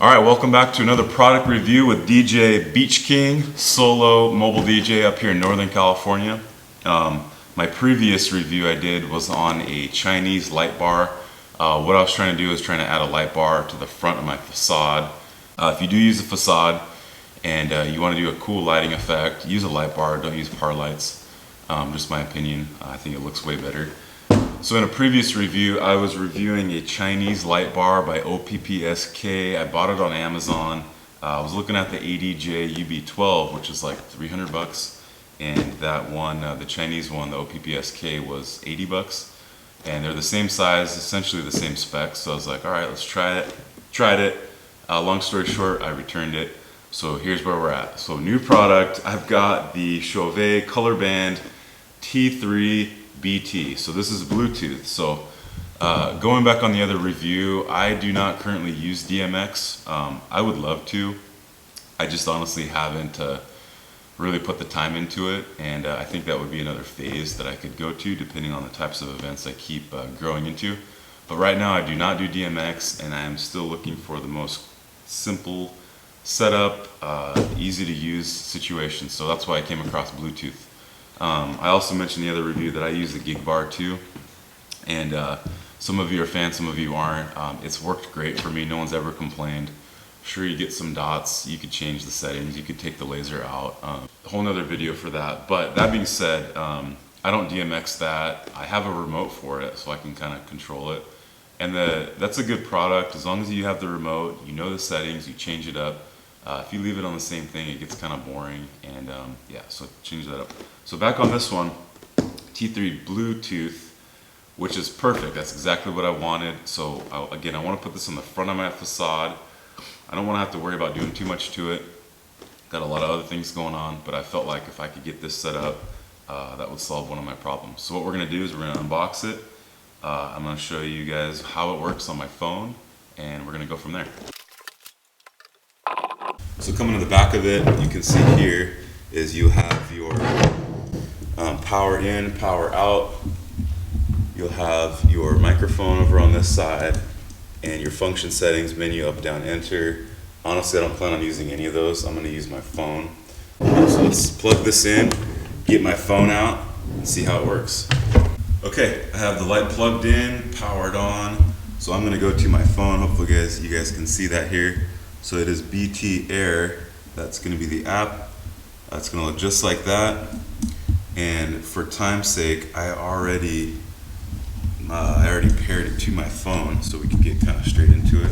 Alright, welcome back to another product review with DJ Beach King, solo mobile DJ up here in Northern California. My previous review I did was on a Chinese light bar. What I was trying to do is trying to add a light bar to the front of my facade. If you do use a facade and you want to do a cool lighting effect, use a light bar, don't use par lights. Just my opinion, I think it looks way better. So in a previous review, I was reviewing a Chinese light bar by OFFBRAND. I bought it on Amazon. I was looking at the ADJ UB12, which is like 300 bucks. And that one, the Chinese one, the OFFBRAND, was 80 bucks. And they're the same size, essentially the same specs. So I was like, all right, let's try it. Tried it. Long story short, I returned it. So here's where we're at. So new product, I've got the Chauvet color band T3BT. So this is Bluetooth. So going back on the other review, I do not currently use DMX. I would love to. I just honestly haven't really put the time into it, and I think that would be another phase that I could go to depending on the types of events I keep growing into. But right now I do not do DMX, and I am still looking for the most simple setup, easy to use situation. So that's why I came across Bluetooth. I also mentioned in the other review that I use the gig bar too, and some of you are fans, some of you aren't. It's worked great for me. No one's ever complained. Sure, you get some dots, you could change the settings, you could take the laser out. A whole nother video for that. But that being said, I don't DMX that. I have a remote for it, so I can kind of control it. And that's a good product as long as you have the remote, you know the settings, you change it up. If you leave it on the same thing, it gets kind of boring. And yeah, so change that up. So back on this one, T3 Bluetooth, which is perfect. That's exactly what I wanted. So again, I want to put this on the front of my facade. I don't want to have to worry about doing too much to it. Got a lot of other things going on, but I felt like if I could get this set up, that would solve one of my problems. So what we're going to do is we're going to unbox it. I'm going to show you guys how it works on my phone, and we're going to go from there. So coming to the back of it, you can see here is you have your power in, power out. You'll have your microphone over on this side, and your function settings, menu, up, down, enter. Honestly, I don't plan on using any of those. I'm going to use my phone. So let's plug this in, get my phone out, and see how it works. Okay, I have the light plugged in, powered on. So I'm going to go to my phone. Hopefully you guys can see that here. So it is BT Air. That's going to be the app. It's going to look just like that. And for time's sake, I already paired it to my phone so we can get kind of straight into it.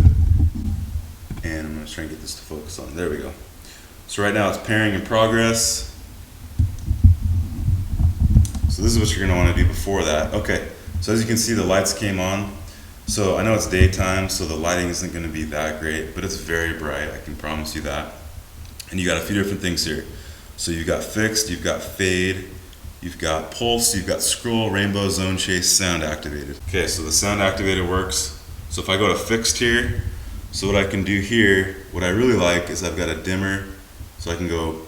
And I'm going to try and get this to focus on. There we go. So right now it's pairing in progress. So this is what you're going to want to do before that. Okay, so as you can see, the lights came on. So I know it's daytime, so the lighting isn't going to be that great, but it's very bright, I can promise you that. And you got a few different things here. So you've got fixed, you've got fade, you've got pulse, you've got scroll, rainbow, zone chase, sound activated. Okay, so the sound activated works. So if I go to fixed here, so what I can do here, what I really like is I've got a dimmer, so I can go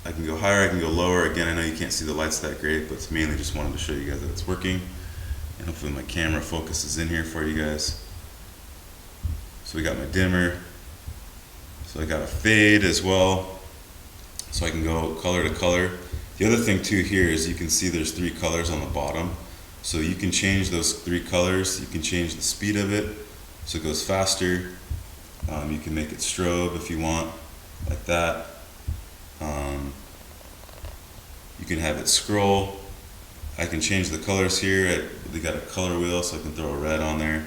higher, I can go lower. Again, I know you can't see the lights that great, but it's mainly just wanted to show you guys that it's working. And hopefully my camera focuses in here for you guys. So we got my dimmer. So I got a fade as well. So I can go color to color. The other thing too here is you can see there's 3 colors on the bottom. So you can change those 3 colors. You can change the speed of it so it goes faster. You can make it strobe if you want, like that. You can have it scroll. I can change the colors here. They got a color wheel, so I can throw a red on there.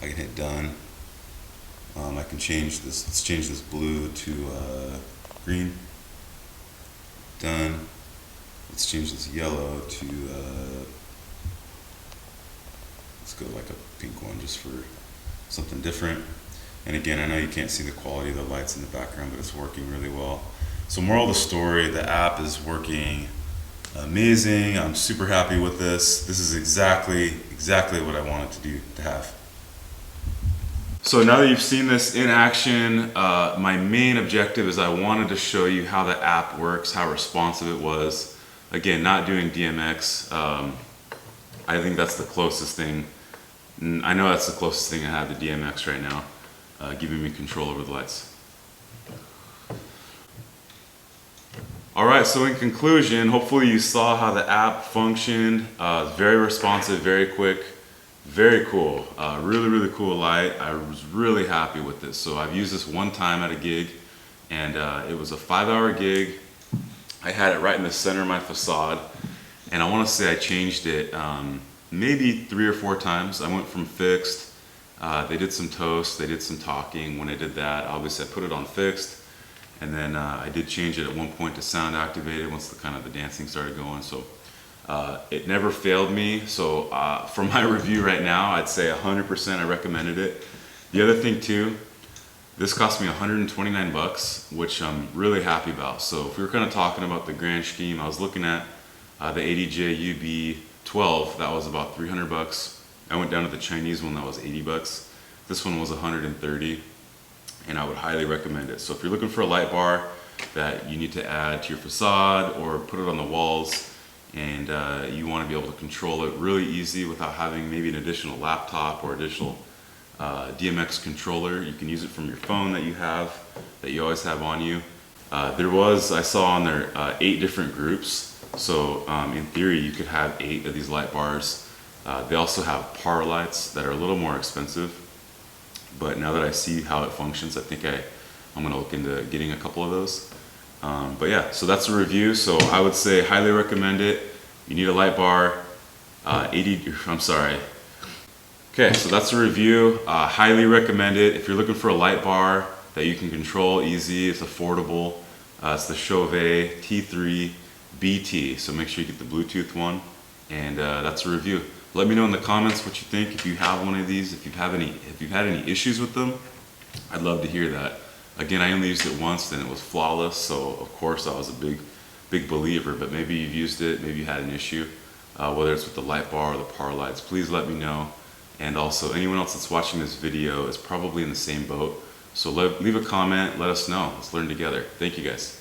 I can hit done. I can change this. Let's change this blue to green. Done. Let's change this yellow to let's go like a pink one just for something different. And again, I know you can't see the quality of the lights in the background, but it's working really well. So moral of the story, the app is working amazing. I'm super happy with this. This is exactly what I wanted to have. So now that you've seen this in action, my main objective is I wanted to show you how the app works, how responsive it was. Again, not doing DMX. I think that's the closest thing. I know that's the closest thing I have to DMX right now. giving me control over the lights. Alright, so in conclusion, hopefully you saw how the app functioned. Very responsive, very quick, very cool. Really cool light. I was really happy with this. So I've used this one time at a gig, and it was a 5-hour gig. I had it right in the center of my facade, and I want to say I changed it maybe 3 or 4 times. I went from fixed, they did some toast, they did some talking. When I did that, obviously I put it on fixed. And then I did change it at one point to sound activated once the kind of the dancing started going. So it never failed me. So for my review right now, I'd say 100% I recommended it. The other thing too, this cost me 129 bucks, which I'm really happy about. So if we were kind of talking about the grand scheme, I was looking at the ADJ UB12, that was about 300 bucks. I went down to the Chinese one, that was 80 bucks. This one was 130. And I would highly recommend it. So if you're looking for a light bar that you need to add to your facade or put it on the walls, and you want to be able to control it really easy without having maybe an additional laptop or additional DMX controller, you can use it from your phone that you always have on you. I saw on there 8 different groups. So in theory, you could have 8 of these light bars. They also have par lights that are a little more expensive. But now that I see how it functions, I think I'm going to look into getting a couple of those. But yeah, so that's a review. So I would say highly recommend it. You need a light bar. Okay, so that's a review. Highly recommend it. If you're looking for a light bar that you can control easy, it's affordable. It's the Chauvet T3BT. So make sure you get the Bluetooth one. And that's a review. Let me know in the comments what you think. If you have one of these, if you've had any issues with them, I'd love to hear that. Again, I only used it once and it was flawless, so of course I was a big believer, but maybe you've used it, maybe you had an issue, whether it's with the light bar or the par lights, please let me know. And also anyone else that's watching this video is probably in the same boat, so leave a comment, let us know, let's learn together. Thank you guys.